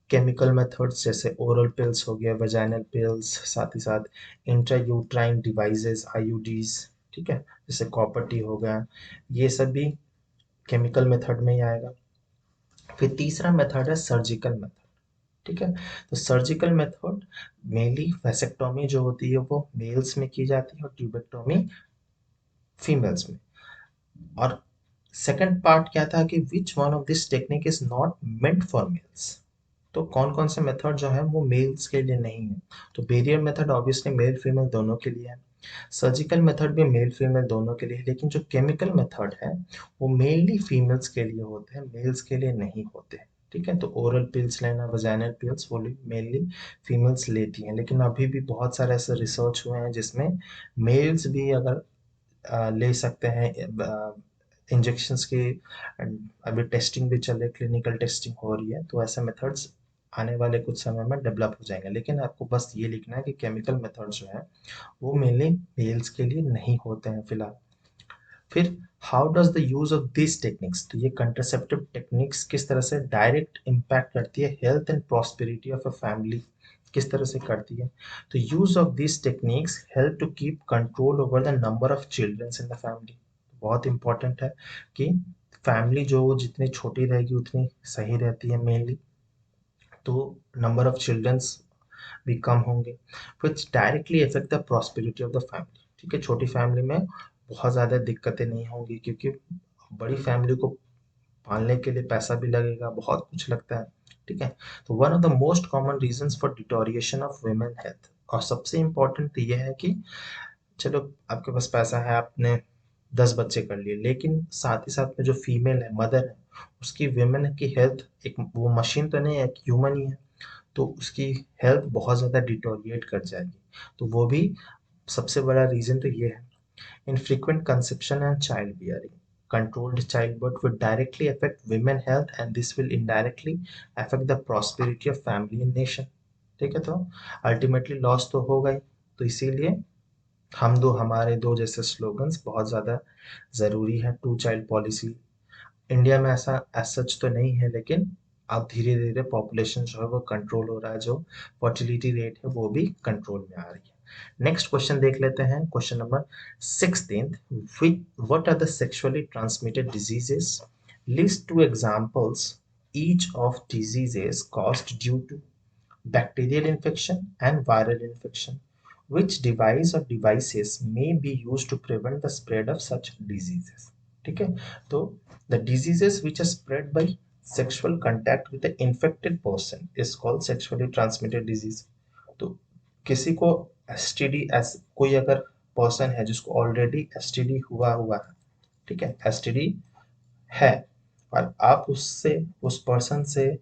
केमिकल मेथड्स, जैसे ओरल पिल्स हो गया, वेजाइनल पिल्स, साथ ही साथ इंट्रायूट्राइन डिवाइसेस आईयूडीज। ठीक है, जैसे कॉपर टी हो गया, ये सब भी केमिकल मेथड में ही आएगा। फिर तीसरा मेथड है सर्जिकल मेथड। ठीक है, तो सर्जिकल मेथड मेनली वेसेक्टोमी जो होती है वो मेल्स में की जाती है और ट्यूबेक्टोमी फीमेल्स में। और सेकंड पार्ट क्या था कि विच one of this technique is not meant for mails, तो कौन कौन से मेथड जो है वो मेल्स के लिए नहीं है। तो barrier method obviously male female दोनों के लिए है, सर्जिकल मेथड भी मेल फीमेल दोनों के लिए है, लेकिन जो केमिकल मेथड है वो मेनली फीमेल्स के लिए होते हैं, मेल्स के लिए नहीं होते। ठीक है, तो ओरल पिल्स लेना, वजाइनल पिल्स, वो मेनली फीमेल्स लेती हैं, लेकिन अभी भी बहुत सारे ऐसे रिसर्च हुए हैं जिसमें मेल्स भी अगर ले सकते हैं इंजेक्शंस की, अभी टेस्टिंग भी चल रही है, क्लिनिकल टेस्टिंग हो रही है, तो ऐसे मेथड्स आने वाले कुछ समय में डेवलप हो जाएंगे। लेकिन आपको बस ये लिखना है कि केमिकल मेथड जो है वो मेनली मेल्स के लिए नहीं होते हैं फिलहाल। फिर how does the use of this techniques, तो ये कंट्रासेप्टिव टेक्निक्स किस तरह से डायरेक्ट इम्पैक्ट करती है health and prosperity of a family, किस तरह से करती है। तो use of this techniques help to keep control over the number of childrens in the family. बहुत इंपॉर्टेंट है कि फैमिली जो जितनी छोटी रहेगी उतनी सही रहती है मेनली, तो नंबर ऑफ चिल्ड्रंस भी कम होंगे, विच directly effect the prosperity of the family. ठीक है, छोटी फैमिली में बहुत ज़्यादा दिक्कतें नहीं होंगी, क्योंकि बड़ी फैमिली को पालने के लिए पैसा भी लगेगा, बहुत कुछ लगता है। ठीक है, तो one of the most common reasons for deterioration of women health, और सबसे इम्पोर्टेंट तो यह है कि चलो आपके पास पैसा है, आपने 10 बच्चे कर लिए, लेकिन साथ ही साथ में जो फीमेल है, मदर है, उसकी वुमेन की हेल्थ, एक वो मशीन तो नहीं है, एक ह्यूमन ही है, तो उसकी हेल्थ बहुत ज़्यादा डिटोरिएट कर जाएगी। तो वो भी सबसे बड़ा रीज़न तो ये है। Infrequent conception and childbearing. Controlled childbirth would directly affect women health and this will indirectly affect the prosperity of family and nation. ठीक है, तो अल्टीमेटली लॉस तो होगा ही, तो इसीलिए हमारे दो जैसे स्लोगन्स बहुत ज़्यादा ज़रूरी है। टू चाइल्ड पॉलिसी इंडिया में ऐसा एज सच तो नहीं है, लेकिन अब धीरे धीरे पॉपुलेशन जो है वो कंट्रोल हो रहा है, जो फर्टिलिटी रेट है वो भी कंट्रोल में आ रही है। नेक्स्ट क्वेश्चन देख लेते हैं, question number 16th, what are the sexually transmitted diseases, list two examples each of diseases caused due to bacterial infection and viral infection. Which device or devices may be used to prevent the spread of such diseases? ठीक है, तो the diseases which are spread by sexual contact with the infected person is called sexually transmitted disease. तो किसी को STD, कोई अगर person है जिसको ऑलरेडी एसटीडी हुआ हुआ है, ठीक है, एसटीडी है, और आप उससे, उस पर्सन से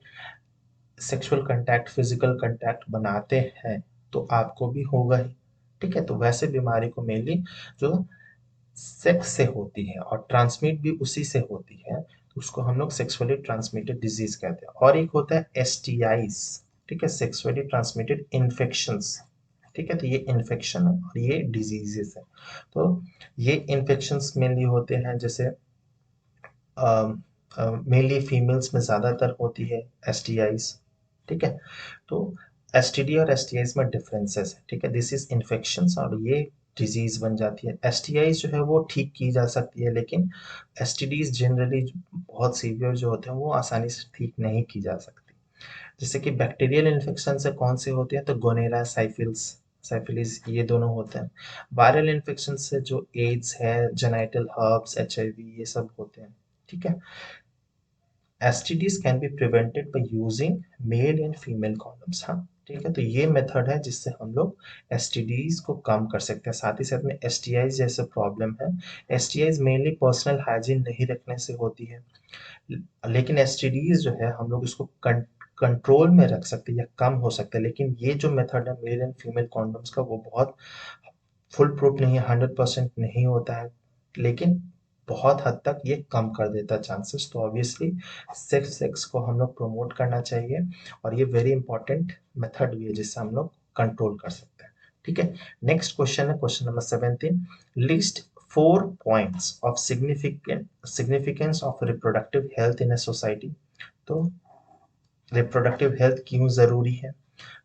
सेक्सुअल कंटैक्ट, फिजिकल कंटैक्ट बनाते हैं, तो आपको भी होगा ही। ठीक है, तो वैसे बीमारी को मेनली जो सेक्स से होती है और ट्रांसमिट भी उसी से होती है, तो उसको हम लोग सेक्सुअली ट्रांसमिटेड डिजीज कहते हैं। और एक होता है एसटीआईज, ठीक है, सेक्सुअली ट्रांसमिटेड इन्फेक्शंस। ठीक है, तो ये इन्फेक्शन है और ये डिजीजेस है। तो ये इन्फेक्शंस मेनली होते हैं, जैसे मेनली फीमेल्स में ज़्यादातर होती है एसटीआईज। ठीक है, तो एसटीडी और एसटीआईज में डिफरेंसेस है। ठीक है, दिस इज इन्फेक्शंस और ये डिजीज बन जाती है। एसटीआईज जो है वो ठीक की जा सकती है, लेकिन एसटीडीज जनरली बहुत सीवियर जो होते हैं वो आसानी से ठीक नहीं की जा सकती। जैसे कि बैक्टीरियल इन्फेक्शन से कौन से होते हैं, तो गोनेरा, साइफिलिस, ये दोनों होते हैं। वायरल इन्फेक्शन से जो एड्स है, जेनाइटल हर्ब्स, एचआईवी, ये सब होते हैं। ठीक है, STDs can be prevented by using mail and female condoms. हाँ, ठीक है, तो ये मेथड है जिससे हम लोग एसटीडीज को कम कर सकते हैं। साथ ही साथ में एसटीआईज जैसे प्रॉब्लम है, एसटीआईज मेनली पर्सनल हाइजीन नहीं रखने से होती है, लेकिन एसटीडीज जो है हम लोग इसको कंट्रोल में रख सकते हैं या कम हो सकते हैं। लेकिन ये जो मेथड है मेल एंड फीमेल कॉन्डम्स का, वो बहुत फुल प्रूफ नहीं है, 100% नहीं होता है, लेकिन बहुत हद तक ये कम कर देता है चांसेस। तो ऑब्वियसली सेक्स को हम लोग प्रमोट करना चाहिए, और ये वेरी इंपॉर्टेंट मेथड भी है जिससे हम लोग कंट्रोल कर सकते हैं। ठीक है, नेक्स्ट क्वेश्चन है question number 17, list 4 points of significance of reproductive health in a society. तो रिप्रोडक्टिव हेल्थ क्यों जरूरी है,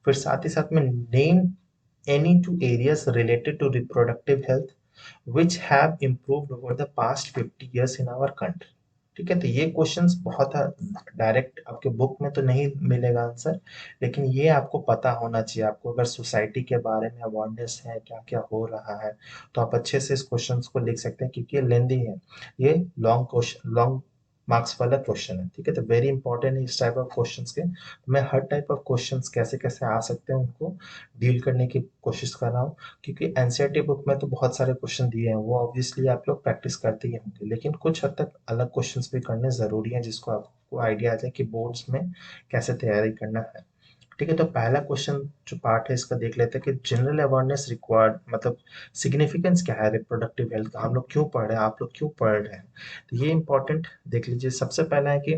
फिर साथ ही साथ में name any two areas related to reproductive health which have improved over the past 50 years in our country। ठीक है, तो ये क्वेश्चंस बहुत डायरेक्ट आपके बुक में तो नहीं मिलेगा आंसर, लेकिन ये आपको पता होना चाहिए। आपको अगर सोसाइटी के बारे में अवेयरनेस है, क्या क्या हो रहा है, तो आप अच्छे से इस क्वेश्चंस को लिख सकते हैं, क्योंकि ये लेंदी है, ये लॉन्ग क्वेश्चन, लॉन्ग मार्क्स वाला क्वेश्चन है। ठीक है, तो वेरी इंपॉर्टेंट है इस टाइप ऑफ क्वेश्चंस के। मैं हर टाइप ऑफ क्वेश्चंस कैसे कैसे आ सकते हैं उनको डील करने की कोशिश कर रहा हूँ, क्योंकि एनसीईआरटी बुक में तो बहुत सारे क्वेश्चन दिए हैं, वो ऑब्वियसली आप लोग प्रैक्टिस करते ही होंगे, लेकिन कुछ हद तक अलग क्वेश्चंस भी करने ज़रूरी हैं, जिसको आपको आइडिया आ जाए कि बोर्ड्स में कैसे तैयारी करना है। ठीक है, तो पहला क्वेश्चन जो पार्ट है इसका देख लेते हैं कि जनरल अवेयरनेस रिक्वायर्ड, मतलब सिग्निफिकेंस क्या है रिप्रोडक्टिव हेल्थ का, हम लोग क्यों पढ़ रहे हैं, आप लोग क्यों पढ़ रहे हैं। तो ये इंपॉर्टेंट देख लीजिए। सबसे पहला है कि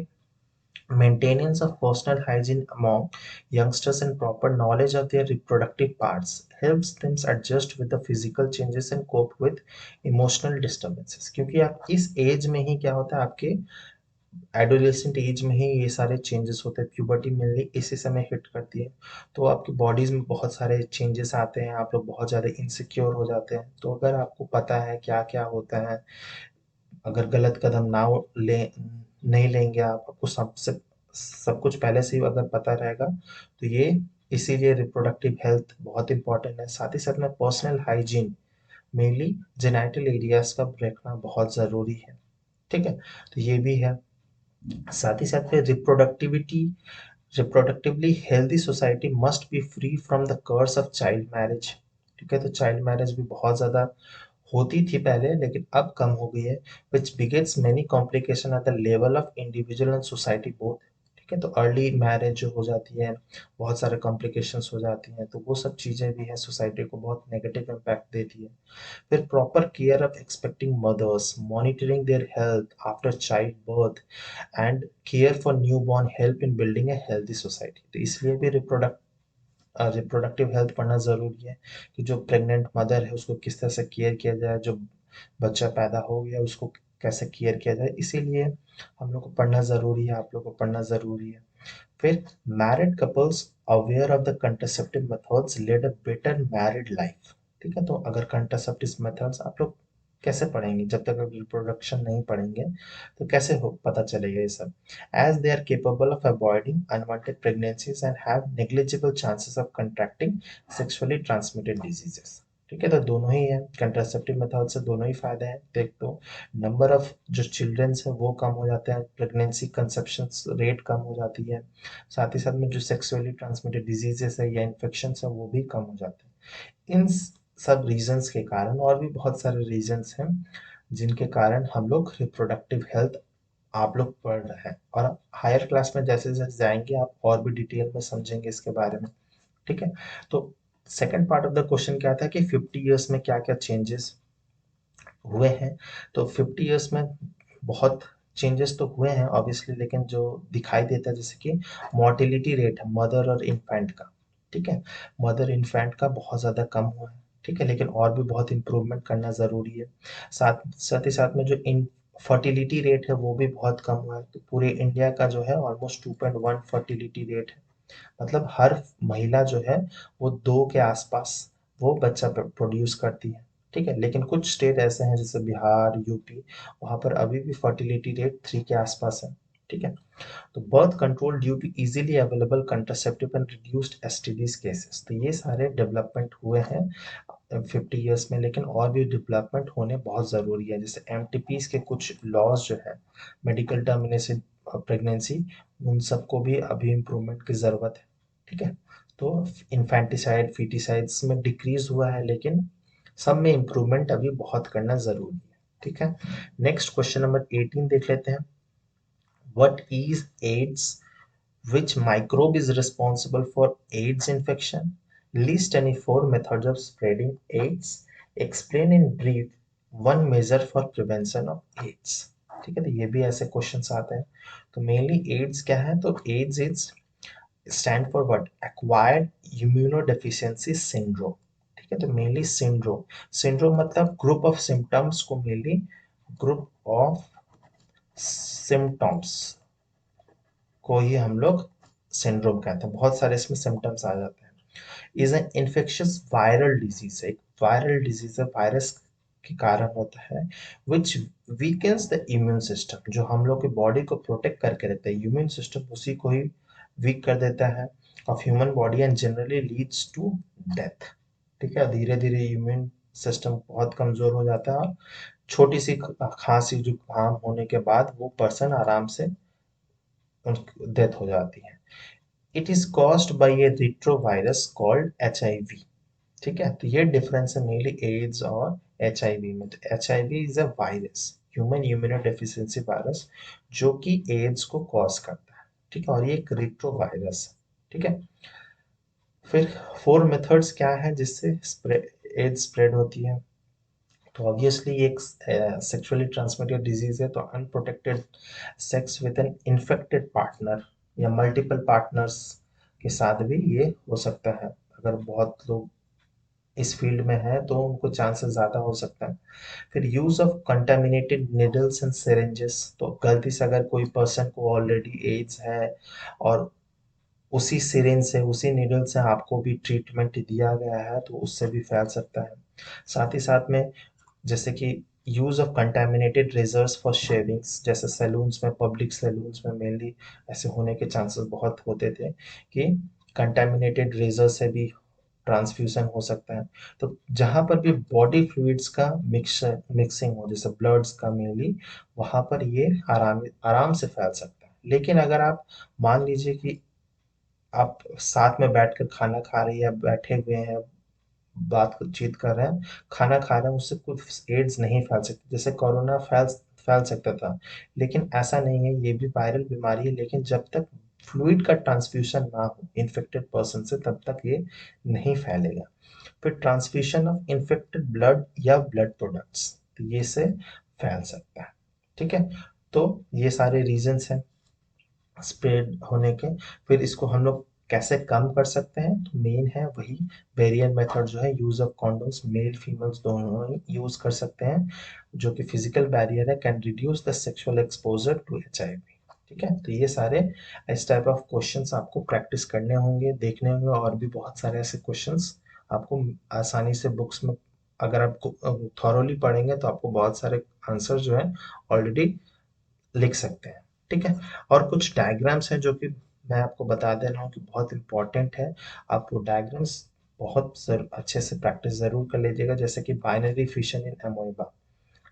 Maintenance of personal hygiene among youngsters and proper knowledge of their reproductive parts helps them adjust with the physical changes and cope with emotional disturbances. क्योंकि आप इस एज में ही क्या होता है, आपके एडोलेसेंट एज में ही ये सारे चेंजेस होते हैं, प्यूबर्टी मेनली इसी समय हिट करती है, तो आपकी बॉडीज में बहुत सारे चेंजेस आते हैं, आप लोग बहुत ज़्यादा इनसिक्योर हो जाते हैं। तो अगर आपको पता है क्या क्या होता है, अगर गलत कदम ना ले नहीं लेंगे आप, आपको सब कुछ पहले से ही अगर पता रहेगा, तो ये इसीलिए रिप्रोडक्टिव हेल्थ बहुत इंपॉर्टेंट है। साथ ही साथ में personal hygiene mainly genital areas का रखना बहुत ज़रूरी है। ठीक है, तो ये भी है। साथ ही साथ में reproductively healthy society must be free from the curse of child marriage. ठीक है, तो चाइल्ड मैरिज भी बहुत ज़्यादा होती थी पहले, लेकिन अब कम हो गई है, which begets many complication at the level of individual and society both. ठीक है, तो अर्ली मैरिज जो हो जाती है, बहुत सारे कॉम्प्लिकेशंस हो जाती हैं, तो वो सब चीज़ें भी हैं, सोसाइटी को बहुत नेगेटिव इम्पैक्ट देती है। फिर proper care of expecting mothers, monitoring their health after child birth and care for new born help in building a healthy society. तो इसलिए भी रिप्रोडक्टिव हेल्थ पढ़ना ज़रूरी है, कि जो प्रेग्नेंट मदर है उसको किस तरह से केयर किया जाए, जो बच्चा पैदा हो गया उसको कैसे केयर किया जाए, इसीलिए हम लोग को पढ़ना ज़रूरी है, आप लोग को पढ़ना ज़रूरी है। फिर married couples aware of the contraceptive methods led a better married life. ठीक है, तो अगर कंट्रासेप्टिव मेथड्स आप लोग कैसे पढ़ेंगे, जब तक आप रिप्रोडक्शन नहीं पढ़ेंगे तो कैसे हो पता चलेगा ये सब। As they are capable of avoiding unwanted pregnancies and have negligible chances of contracting sexually transmitted diseases. ठीक है, तो दोनों ही है, कंट्रासेप्टिव मेथड से दोनों ही फायदे हैं। देख तो नंबर ऑफ जो चिल्ड्रंस है वो कम हो जाते हैं, प्रेगनेंसी कंसेप्शन रेट कम हो जाती है, साथ ही साथ में जो सेक्सुअली ट्रांसमिटेड डिजीजेस है या इन्फेक्शन है वो भी कम हो जाते हैं। इन सब रीजंस के कारण, और भी बहुत सारे रीजंस हैं जिनके कारण हम लोग रिप्रोडक्टिव हेल्थ आप लोग पढ़ रहे हैं, और हायर क्लास में जैसे जैसे जाएंगे आप और भी डिटेल में समझेंगे इसके बारे में। ठीक है, तो second part of the question क्या था कि 50 इयर्स में क्या क्या चेंजेस हुए हैं। तो 50 इयर्स में बहुत चेंजेस तो हुए हैं ऑब्वियसली, लेकिन जो दिखाई देता है जैसे कि मोर्टेलिटी रेट है मदर और इन्फेंट का। ठीक है, मदर इन्फेंट का बहुत ज़्यादा कम हुआ है। ठीक है, लेकिन और भी बहुत इम्प्रूवमेंट करना ज़रूरी है। साथ साथ ही साथ में जो इन फर्टिलिटी रेट है वो भी बहुत कम हुआ है। तो पूरे इंडिया का जो है ऑलमोस्ट 2.1 फर्टिलिटी रेट है, मतलब हर महिला जो है वो 2 के आसपास वो बच्चा प्रोड्यूस करती है। ठीक है, लेकिन कुछ स्टेट ऐसे हैं जैसे बिहार, यूपी, वहाँ पर अभी भी फर्टिलिटी रेट 3 के आसपास है। ठीक है, तो birth control due to easily available contraceptive and reduced STDs cases, तो ये सारे डेवलपमेंट हुए हैं 50 इयर्स में, लेकिन और भी डेवलपमेंट होने बहुत ज़रूरी है। जैसे एमटीपीज के कुछ लॉज जो है, मेडिकल टर्मिनेशन प्रेगनेंसी, उन सबको भी अभी इम्प्रूवमेंट की ज़रूरत है। ठीक है, तो इन्फेंटिसाइड फीटिसाइड्स में डिक्रीज हुआ है, लेकिन सब में इम्प्रूवमेंट अभी बहुत करना ज़रूरी है। ठीक है, नेक्स्ट क्वेश्चन नंबर 18 देख लेते हैं। What is AIDS, which microbe is responsible for AIDS infection? List any 4 methods of spreading AIDS. Explain in brief one measure for prevention of AIDS. ठीक है, तो ये भी ऐसे क्वेश्चंस आते हैं। तो मेनली एड्स क्या है, तो AIDS is stand for what, acquired immunodeficiency syndrome. ठीक है, तो मेनली सिंड्रोम, सिंड्रोम मतलब ग्रुप ऑफ सिम्टम्स को मेनली ग्रुप ऑफ सिम्टम्स को ही हम लोग सिंड्रोम कहते हैं। बहुत सारे इसमें सिम्टम्स आ जाते हैं। Is an infectious viral disease, एक वायरल डिजीज है, वायरस के कारण होता है, विच वीकेंस द इम्यून सिस्टम, जो हम लोग की बॉडी को प्रोटेक्ट करके रखता है, इम्यून सिस्टम उसी को ही वीक कर देता है of human body and generally leads to death. ठीक है, धीरे धीरे इम्यून सिस्टम बहुत कमजोर हो जाता है, और छोटी सी खांसी जुकाम होने के बाद वो पर्सन आराम से डेथ हो जाती है। It is caused by A retrovirus called HIV। ठीक है, तो ये डिफरेंस है मेनली एड्स और HIV में। तो HIV is a virus, human immunodeficiency virus, जो कि एड्स को कॉज करता है। ठीक है, और ये एक रिट्रोवायरस है। ठीक है, फिर 4 मेथड्स क्या है जिससे एड्स स्प्रेड होती है। तो ऑब्वियसली एक सेक्सुअली ट्रांसमिटेड डिजीज है, तो unprotected sex with an infected partner या मल्टीपल पार्टनर्स के साथ भी ये हो सकता है। अगर बहुत लोग इस फील्ड में है तो उनको चांसेस ज़्यादा हो सकता है। फिर use of contaminated needles and syringes, तो गलती से अगर कोई पर्सन को ऑलरेडी एड्स है और उसी सिरिंज से उसी निडल से आपको भी ट्रीटमेंट दिया गया है तो उससे भी फैल सकता है। साथ ही साथ में जैसे कि use of contaminated razors for shavings, जैसे सैलून्स में, पब्लिक सैलून्स में मेनली ऐसे होने के चांसेस बहुत होते थे कि कंटामिनेटेड रेजर से भी ट्रांसफ्यूजन हो सकता है। तो जहाँ पर भी बॉडी फ्लूइड्स का मिक्सिंग हो, जैसे ब्लड्स का मेनली, वहाँ पर ये आराम आराम से फैल सकता है। लेकिन अगर आप मान लीजिए कि आप साथ में बैठकर खाना खा रहे हैं या बैठे हुए हैं, बातचीत कर रहे हैं, खाना खा रहे हैं, उससे कुछ एड्स नहीं फैल सकती। जैसे कोरोना फैल फैल सकता था, लेकिन ऐसा नहीं है, ये भी वायरल बीमारी है, लेकिन जब तक फ्लूइड का ट्रांसफ्यूजन ना हो इन्फेक्टेड पर्सन से तब तक ये नहीं फैलेगा। फिर ट्रांसफ्यूजन ऑफ इन्फेक्टेड ब्लड या ब्लड प्रोडक्ट्स, तो ये से फैल सकता है। ठीक है, तो ये सारे रीजंस हैं स्प्रेड होने के। फिर इसको हम लोग कैसे कम कर सकते हैं, तो मेन है वही बैरियर मेथड जो है, use of condoms, male females दोनों ही यूज कर सकते हैं, जो कि फिजिकल बैरियर है, can reduce the sexual exposure to HIV। ठीक है, तो ये सारे इस टाइप ऑफ क्वेश्चंस आपको प्रैक्टिस करने होंगे, देखने होंगे, और भी बहुत सारे ऐसे क्वेश्चंस आपको आसानी से बुक्स में, अगर आपको थॉरोली पढ़ेंगे तो आपको बहुत सारे आंसर जो है ऑलरेडी लिख सकते हैं। ठीक है, और कुछ डायग्राम्स हैं जो कि मैं आपको बता दे रहा हूँ कि बहुत इंपॉर्टेंट है। आप वो डायग्राम्स बहुत अच्छे से प्रैक्टिस जरूर कर लीजिएगा, जैसे कि बाइनरी फिशन इन अमोइबा।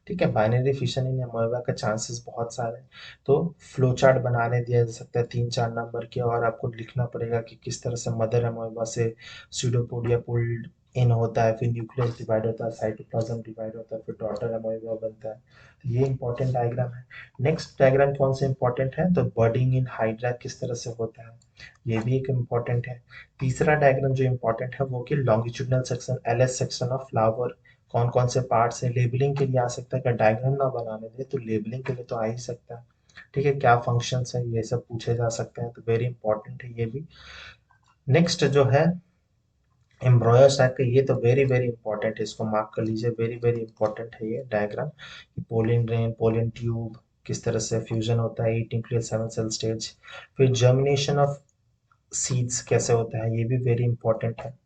ठीक है, बाइनरी फिशन इन अमोइबा का चांसेस बहुत सारे हैं। तो फ्लो चार्ट बनाने दिया जा सकता है 3-4 नंबर के, और आपको लिखना पड़ेगा कि किस तरह से मदर अमोइबा से स्यूडोपोडिया पुल्ड इन होता है, फिर न्यूक्लियस डिवाइड होता है, साइटोप्लाज्म डिवाइड होता है, फिर डॉटर अमोइबा बनता है। तो ये इंपॉर्टेंट डायग्राम है। नेक्स्ट डायग्राम कौन से इंपॉर्टेंट है, तो बर्डिंग इन हाइड्रा किस तरह से होता है, ये भी एक इम्पॉर्टेंट है। तीसरा डायग्राम जो इम्पोर्टेंट है वो कि longitudinal section, LS section of flower, कौन कौन से पार्ट्स है, लेबलिंग के लिए आ सकता है, क्या डायग्राम ना बनाने दे तो लेबलिंग के लिए तो आ ही सकता है। ठीक है, क्या फंक्शंस है, ये सब पूछे जा सकते हैं, तो वेरी इंपॉर्टेंट है ये भी। नेक्स्ट जो है एम्ब्रॉयस टाइप का, ये तो वेरी वेरी इंपॉर्टेंट है, इसको मार्क कर लीजिए, वेरी वेरी इंपॉर्टेंट है ये diagram. Pollen rain, pollen tube, किस तरह से फ्यूजन होता है, 8 न्यूक्लियस 7 सेल स्टेज। फिर जर्मिनेशन ऑफ सीड्स कैसे होता है, ये भी वेरी इंपॉर्टेंट है।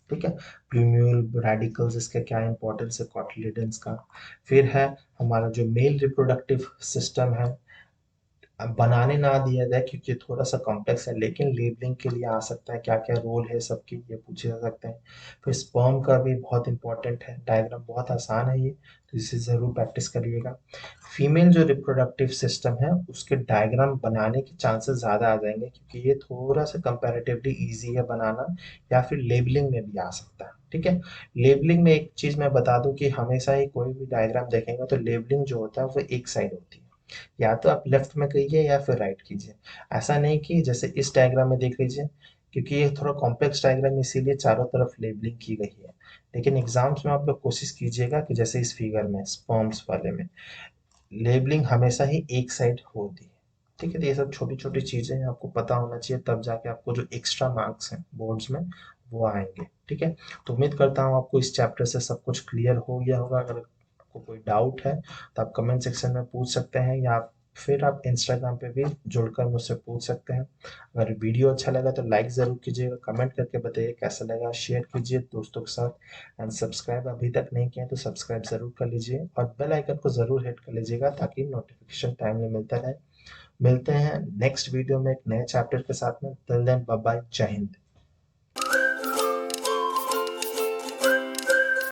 ठीक है, प्लूम्यूल रेडिकल्स, इसका क्या इंपॉर्टेंस है, कॉटिलिडन्स का। फिर है हमारा जो मेल रिप्रोडक्टिव सिस्टम है, अब बनाने ना दिया जाए क्योंकि थोड़ा सा कॉम्प्लेक्स है, लेकिन लेबलिंग के लिए आ सकता है, क्या क्या रोल है सबके, ये पूछे जा सकते हैं। फिर स्पर्म का भी बहुत इंपॉर्टेंट है, डायग्राम बहुत आसान है ये, तो इसे ज़रूर प्रैक्टिस करिएगा। फीमेल जो रिप्रोडक्टिव सिस्टम है उसके डायग्राम बनाने के चांसेस ज़्यादा आ जाएंगे, क्योंकि ये थोड़ा सा कंपैरेटिवली ईजी है बनाना, या फिर लेबलिंग में भी आ सकता है। ठीक है, लेबलिंग में एक चीज़ मैं बता दूं कि हमेशा ही कोई भी डायग्राम देखेंगे तो लेबलिंग जो होता है वो एक साइड होती है, या तो आप लेफ्ट में कीजिए या फिर राइट कीजिए। ऐसा नहीं कि जैसे इस डायग्राम में देख लीजिए, क्योंकि ये थोड़ा कॉम्प्लेक्स डायग्राम है, इसीलिए चारों तरफ लेबलिंग की गई है। लेकिन एग्जाम्स में आप लोग कोशिश कीजिएगा कि जैसे इस फिगर में स्पर्म्स वाले में लेबलिंग हमेशा ही एक साइड होती है। ठीक है, तो ये सब छोटी छोटी चीजें हैं, आपको पता होना चाहिए, तब जाके आपको जो एक्स्ट्रा मार्क्स हैं बोर्ड्स में वो आएंगे। ठीक है, तो उम्मीद करता हूँ आपको इस चैप्टर से सब कुछ क्लियर हो गया होगा। अगर आपको कोई डाउट है तो आप कमेंट सेक्शन में पूछ सकते हैं, या फिर आप इंस्टाग्राम पे भी जुड़कर मुझसे पूछ सकते हैं। अगर वीडियो अच्छा लगा तो लाइक ज़रूर कीजिएगा, कमेंट करके बताइए कैसा लगा, शेयर कीजिए दोस्तों के साथ, एंड सब्सक्राइब अभी तक नहीं किया तो सब्सक्राइब ज़रूर कर लीजिए, और बेल आइकन को ज़रूर हिट कर लीजिएगा ताकि नोटिफिकेशन टाइमली मिलता रहे। मिलते हैं नेक्स्ट वीडियो में एक नए चैप्टर के साथ में। टिल देन बाय बाय, जय हिंद।